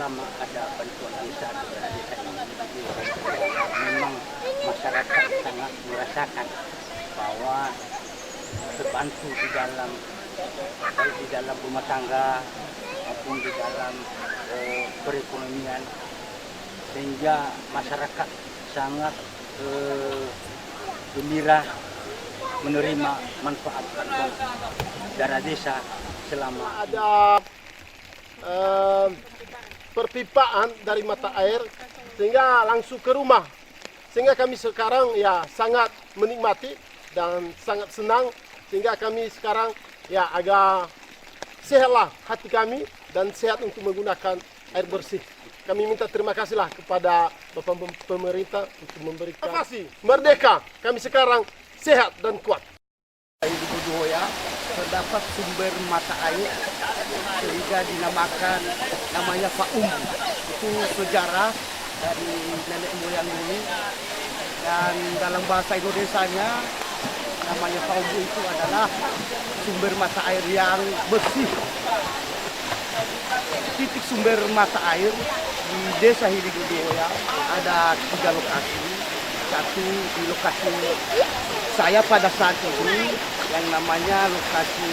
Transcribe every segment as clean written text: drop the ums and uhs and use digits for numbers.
selama ada bantuan desa dari desa ini, memang masyarakat sangat merasakan bahwa terbantu di dalam baik di dalam rumah tangga maupun di dalam perekonomian, sehingga masyarakat sangat gembira menerima manfaat bantuan dana desa selama ada perpipaan dari mata air sehingga langsung ke rumah, sehingga kami sekarang ya sangat menikmati dan sangat senang, sehingga kami sekarang ya agak sehatlah hati kami dan sehat untuk menggunakan air bersih. Kami minta terima kasihlah kepada Bapak pemerintah untuk memberikan terima kasih. Merdeka, kami sekarang sehat dan kuat. Di Budoya terdapat sumber mata air sehingga dinamakan namanya Pak Umbu. Itu sejarah dari nenek moyang ini, dan dalam bahasa Indonesianya namanya Pak Umbu itu adalah sumber mata air yang bersih. Titik sumber mata air di Desa Hiligodoya ada 3 lokasi. Satu di lokasi saya pada saat ini yang namanya lokasi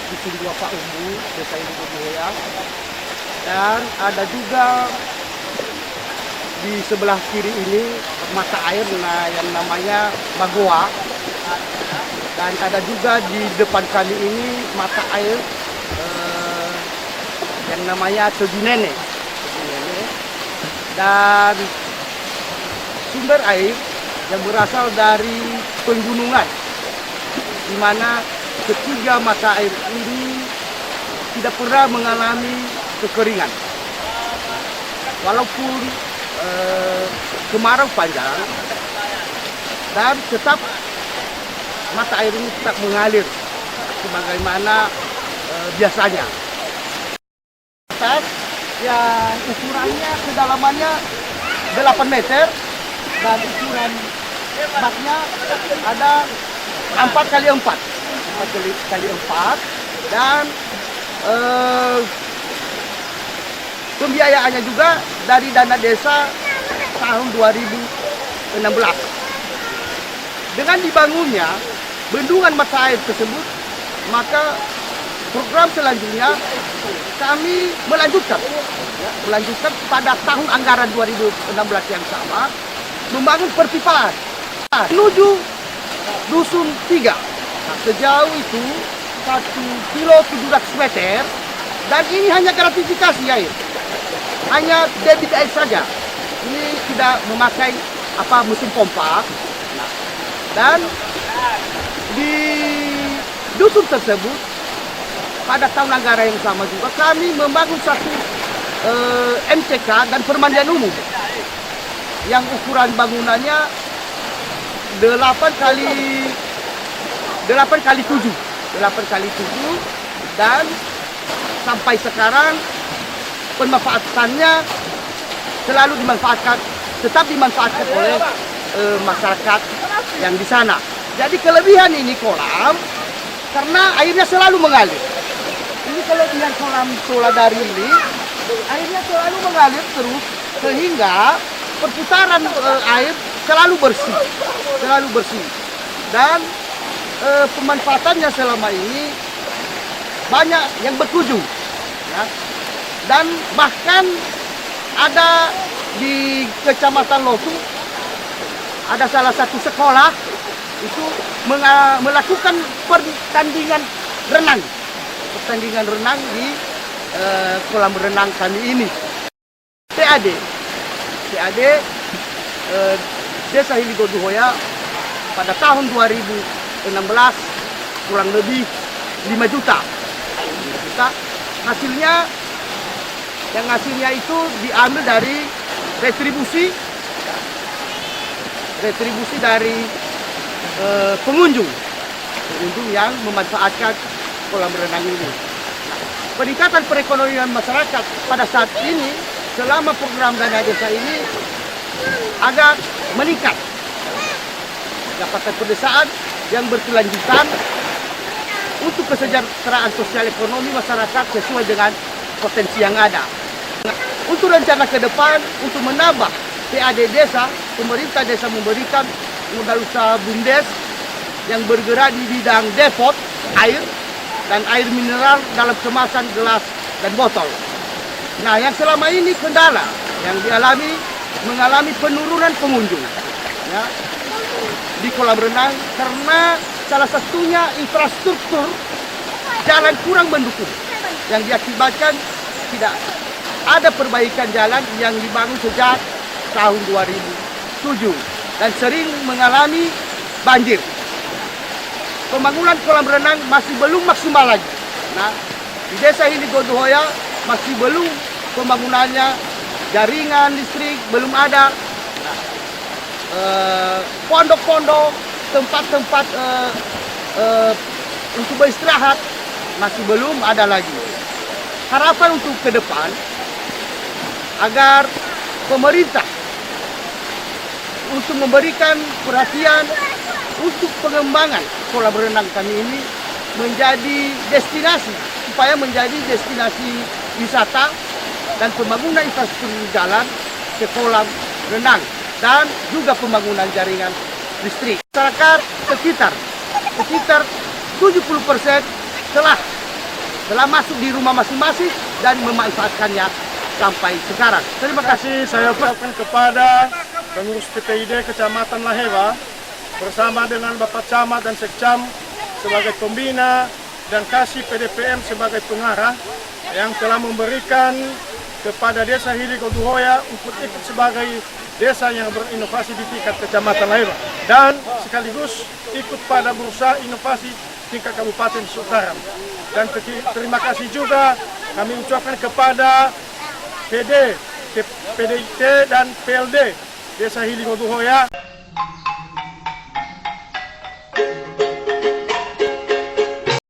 Dusun 2 Pak Umbu, Desa Hiligodoya. Dan ada juga di sebelah kiri ini mata air yang namanya Bagoa. Dan ada juga di depan kami ini mata air yang namanya Todinene. Dan sumber air yang berasal dari penggunungan, di mana ketiga mata air ini tidak pernah mengalami kekeringan. Walaupun kemarau panjang, dan tetap mata air ini tetap mengalir sebagaimana biasanya. Yang ukurannya kedalamannya 8 meter dan ukuran baknya ada 4x4 dan pembiayaannya juga dari dana desa tahun 2016. Dengan dibangunnya bendungan mata air tersebut, maka program selanjutnya kami melanjutkan pada tahun anggaran 2016 yang sama, membangun perpipaan menuju Dusun 3. Nah, sejauh itu 1 kilo 700 meter, dan ini hanya gratifikasi air, hanya debit air saja. Ini tidak memakai mesin pompa. Nah, dan di dusun tersebut pada tahun anggaran yang sama juga kami membangun satu MCK dan permandian umum yang ukuran bangunannya 8 kali 7, dan sampai sekarang pemanfaatannya tetap dimanfaatkan oleh masyarakat yang di sana. Jadi kelebihan ini kolam karena airnya selalu mengalir. Ini kelebihan kolam Soladari ini, airnya selalu mengalir terus sehingga perputaran air selalu bersih. Dan pemanfaatannya selama ini banyak yang berkunjung, ya. Dan bahkan ada di Kecamatan Lotu ada salah satu sekolah itu melakukan pertandingan renang di kolam renang kami ini. PAD Desa Hiligodoya pada tahun 2016 kurang lebih 5 juta. Hasilnya itu diambil dari retribusi dari pengunjung yang memanfaatkan kolam renang ini. Peningkatan perekonomian masyarakat pada saat ini selama program dana desa ini agak meningkat. Pendapatan pedesaan yang berkelanjutan untuk kesejahteraan sosial ekonomi masyarakat sesuai dengan potensi yang ada. Untuk rencana ke depan, untuk menambah PAD desa, pemerintah desa memberikan modal usaha BUMDes yang bergerak di bidang depot air dan air mineral dalam kemasan gelas dan botol. Nah, yang selama ini kendala yang mengalami penurunan pengunjung ya, di kolam renang karena salah satunya infrastruktur jalan kurang mendukung yang diakibatkan tidak ada perbaikan jalan yang dibangun sejak tahun 2007 dan sering mengalami banjir. Pembangunan kolam renang masih belum maksimal lagi. Nah, di Desa Hiligodohoya masih belum pembangunannya, jaringan listrik belum ada. Pondok-pondok, tempat-tempat untuk beristirahat masih belum ada lagi. Harapan untuk ke depan agar pemerintah untuk memberikan perhatian untuk pengembangan kolam renang kami ini menjadi destinasi, supaya menjadi destinasi wisata dan pembangunan infrastruktur jalan ke kolam renang dan juga pembangunan jaringan listrik. Masyarakat sekitar 70% telah masuk di rumah masing-masing dan memanfaatkannya sampai sekarang. Terima kasih. Saya ucapkan kepada pengurus PTID Kecamatan Laheba bersama dengan Bapak Camat dan Sekcam sebagai pembina dan kasih PDPM sebagai pengarah yang telah memberikan kepada Desa Hiligodohoya untuk ikut sebagai desa yang berinovasi di tingkat Kecamatan Laheba dan sekaligus ikut pada bursa inovasi tingkat Kabupaten Sutaram. Dan terima kasih juga kami ucapkan kepada PD, PDIT dan PLD Desa Hiligodohoya